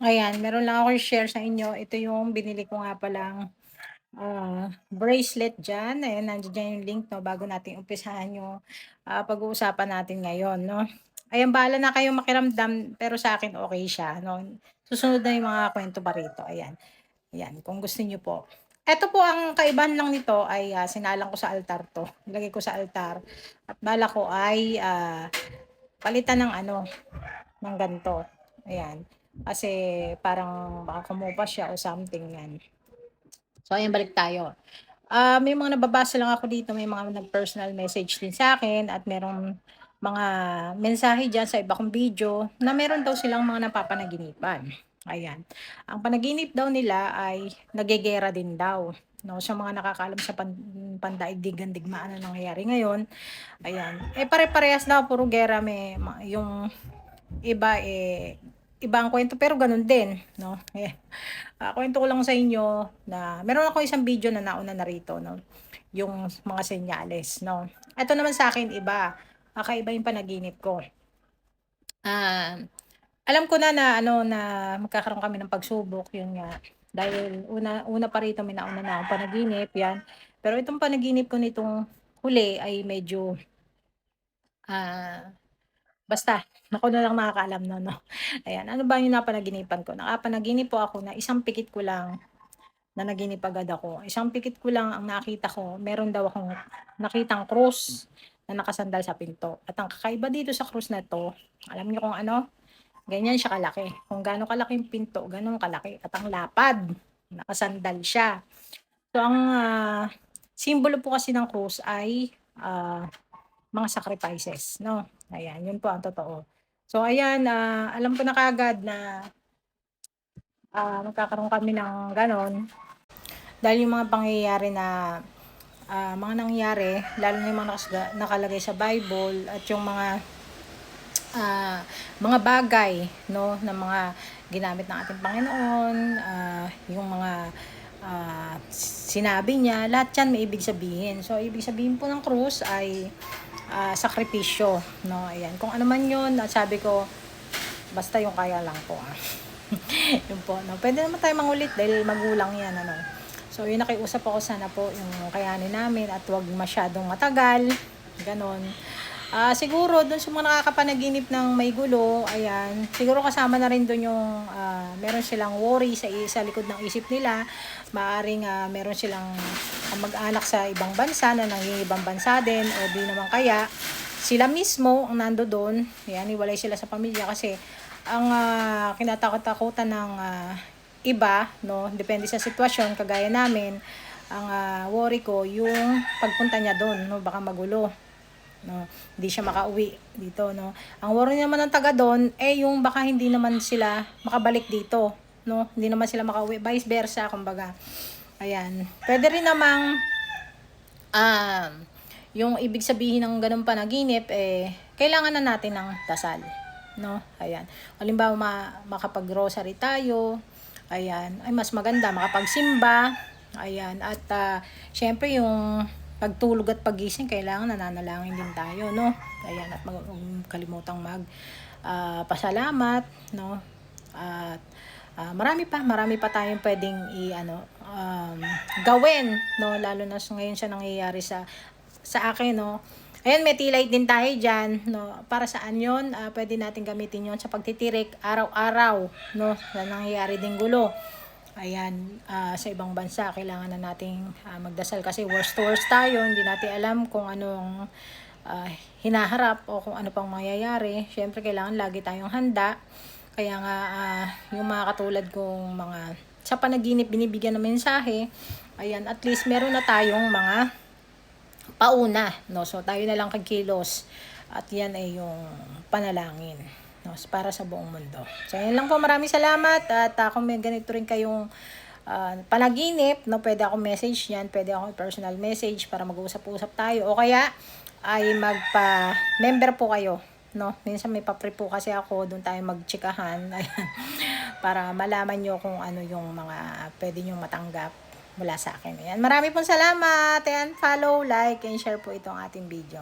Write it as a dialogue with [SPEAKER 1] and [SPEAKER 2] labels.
[SPEAKER 1] Ayan, meron lang ako i-share sa inyo. Ito yung binili ko nga palang, bracelet diyan. Ayan, nandiyan diyan yung link 'no, bago natin umpisahan yung, pag-uusapan natin ngayon 'no. Ayan, bahala na kayong makiramdam, pero sa akin okey siya 'no. Susunod na yung mga kuwento pa rito, ayan. Ayan, kung gusto niyo po. Eto po ang kaibahan lang nito ay, sinalang ko sa altar 'to, nilagay ko sa altar at balak ko ay, palitan ng ano, ng ganito, ayan. Kasi parang baka kumupas siya o something, 'yan. So ayan, balik tayo. May mga nababasa lang ako dito, may mga nag-personal message din sa akin at merong mga mensahe diyan sa iba kong video na meron daw silang mga napapanaginipan, ayan. Ang panaginip daw nila ay nagegera din daw, 'no, sa mga nakakaalam sa pandaigdigan digmaan na nangyayari ngayon, ayan. Pare-parehas daw puro gera, yung iba, iba ang kuwento pero gano'n din, 'no. Kuwento ko lang sa inyo na meron akong isang video na nauna na rito 'no, yung mga senyales 'no. Eto naman sa'kin iba, kakaiba yung panaginip ko. Ah, Alam ko na na ano, na magkakaroon kami ng pagsubok, yun nga. Dahil una una pa rito may nauna na akong panaginip, 'yan. Pero itong panaginip ko nitong huli ay medyo, ah, basta ako na lang nakakaalam nun 'no. Ayan, ano ba yung napanaginipan ko? Nakapanaginip po ako na isang pikit ko lang na naginip agad ako. Isang pikit ko lang ang nakita ko, meron daw akong nakitang krus na nakasandal sa pinto. At ang kakaiba dito sa krus na 'to, alam niyo kung ano? Ganyan siya kalaki. Kung gaano kalaki yung pinto, gano'n kalaki at ang lapad, nakasandal siya. So ang, simbolo po kasi ng krus ay, mga sacrifices 'no, ayan, 'yun po ang totoo. So ayan, alam ko na kaagad na, magkakaroon kami ng gano'n dahil yung mga pangyayari na, mga nangyari lalo na yung mga nakalagay sa Bible at yung mga bagay 'no, na mga ginamit ng ating Panginoon, yung mga, sinabi niya, lahat 'yan may ibig sabihin. So ibig sabihin po ng krus ay, sakripisyo 'no, ayan. Kung ano man 'yun at sabi ko, basta yung kaya lang po, 'yun po 'no. Puwede naman tayong mangulit dahil magulang 'yan ano. So 'yun, nakiusap ako sana po yung kayanin namin at 'wag masyadong matagal, gano'n. Siguro dun sa mga nakakapanaginip ng may gulo, ayan, siguro kasama na rin dun yung, meron silang worry sa likod ng isip nila. Maaaring, meron silang, mag-anak sa ibang bansa na nangingibang bansa din o di naman kaya sila mismo ang nandodo'n, ayan, hiwalay sila sa pamilya kasi ang, kinatakot-takutan ng, iba 'no, depende sa sitwasyon kagaya namin, ang, worry ko yung pagpunta niya dun 'no, baka magulo. 'No, hindi siya makauwi dito 'no. Ang worry naman ng taga do'n, yung baka hindi naman sila makabalik dito 'no, hindi naman sila makauwi, vice versa kumbaga, ayan. Puwede rin namang, um, yung ibig sabihin ng gano'ng panaginip, kailangan na natin ng dasal 'no, ayan. Halimbawa makapag-grocery tayo, ayan, ay mas maganda makapagsimba, ayan. At, siyempre yung pagtulog at paggising kailangan nananalangin din tayo 'no, ayan. At 'wag kalimutang pasalamat 'no, at, marami pa tayong puwedeng i-ano, gawin 'no, lalo na ngayon siya nangyayari sa akin 'no. Ayan, may tea light din tayo diyan 'no, para saan 'yun, puwede natin gamitin 'yun sa pagtitirik araw-araw 'no, na nangyayari ding gulo. Ayan, sa ibang bansa kailangan na nating, magdasal kasi worst to worst tayo, hindi natin alam kung anong, hinaharap o kung ano pang mangyayari. Siyempre kailangan lagi tayong handa. Kaya nga, yung mga katulad kong mga sa panaginip binibigyan ng mensahe, ayan, at least meron na tayong mga pauna 'no. So tayo na lang kikilos at 'yan ay yung panalangin 'no, para sa buong mundo. So 'yan lang po, maraming salamat at, kung may ganito rin kayong, panaginip 'no, puwede akong message niyan, puwede akong personal message para mag-usap-usap tayo o kaya ay magpa-member po kayo 'no. Minsan may pa-free po kasi ako, do'n tayo magtsikahan, ayan, para malaman niyo kung ano yung mga puwede niyong matanggap mula sa akin. Ayan, marami pong salamat. Ayan, follow, like, and share po itong ating video.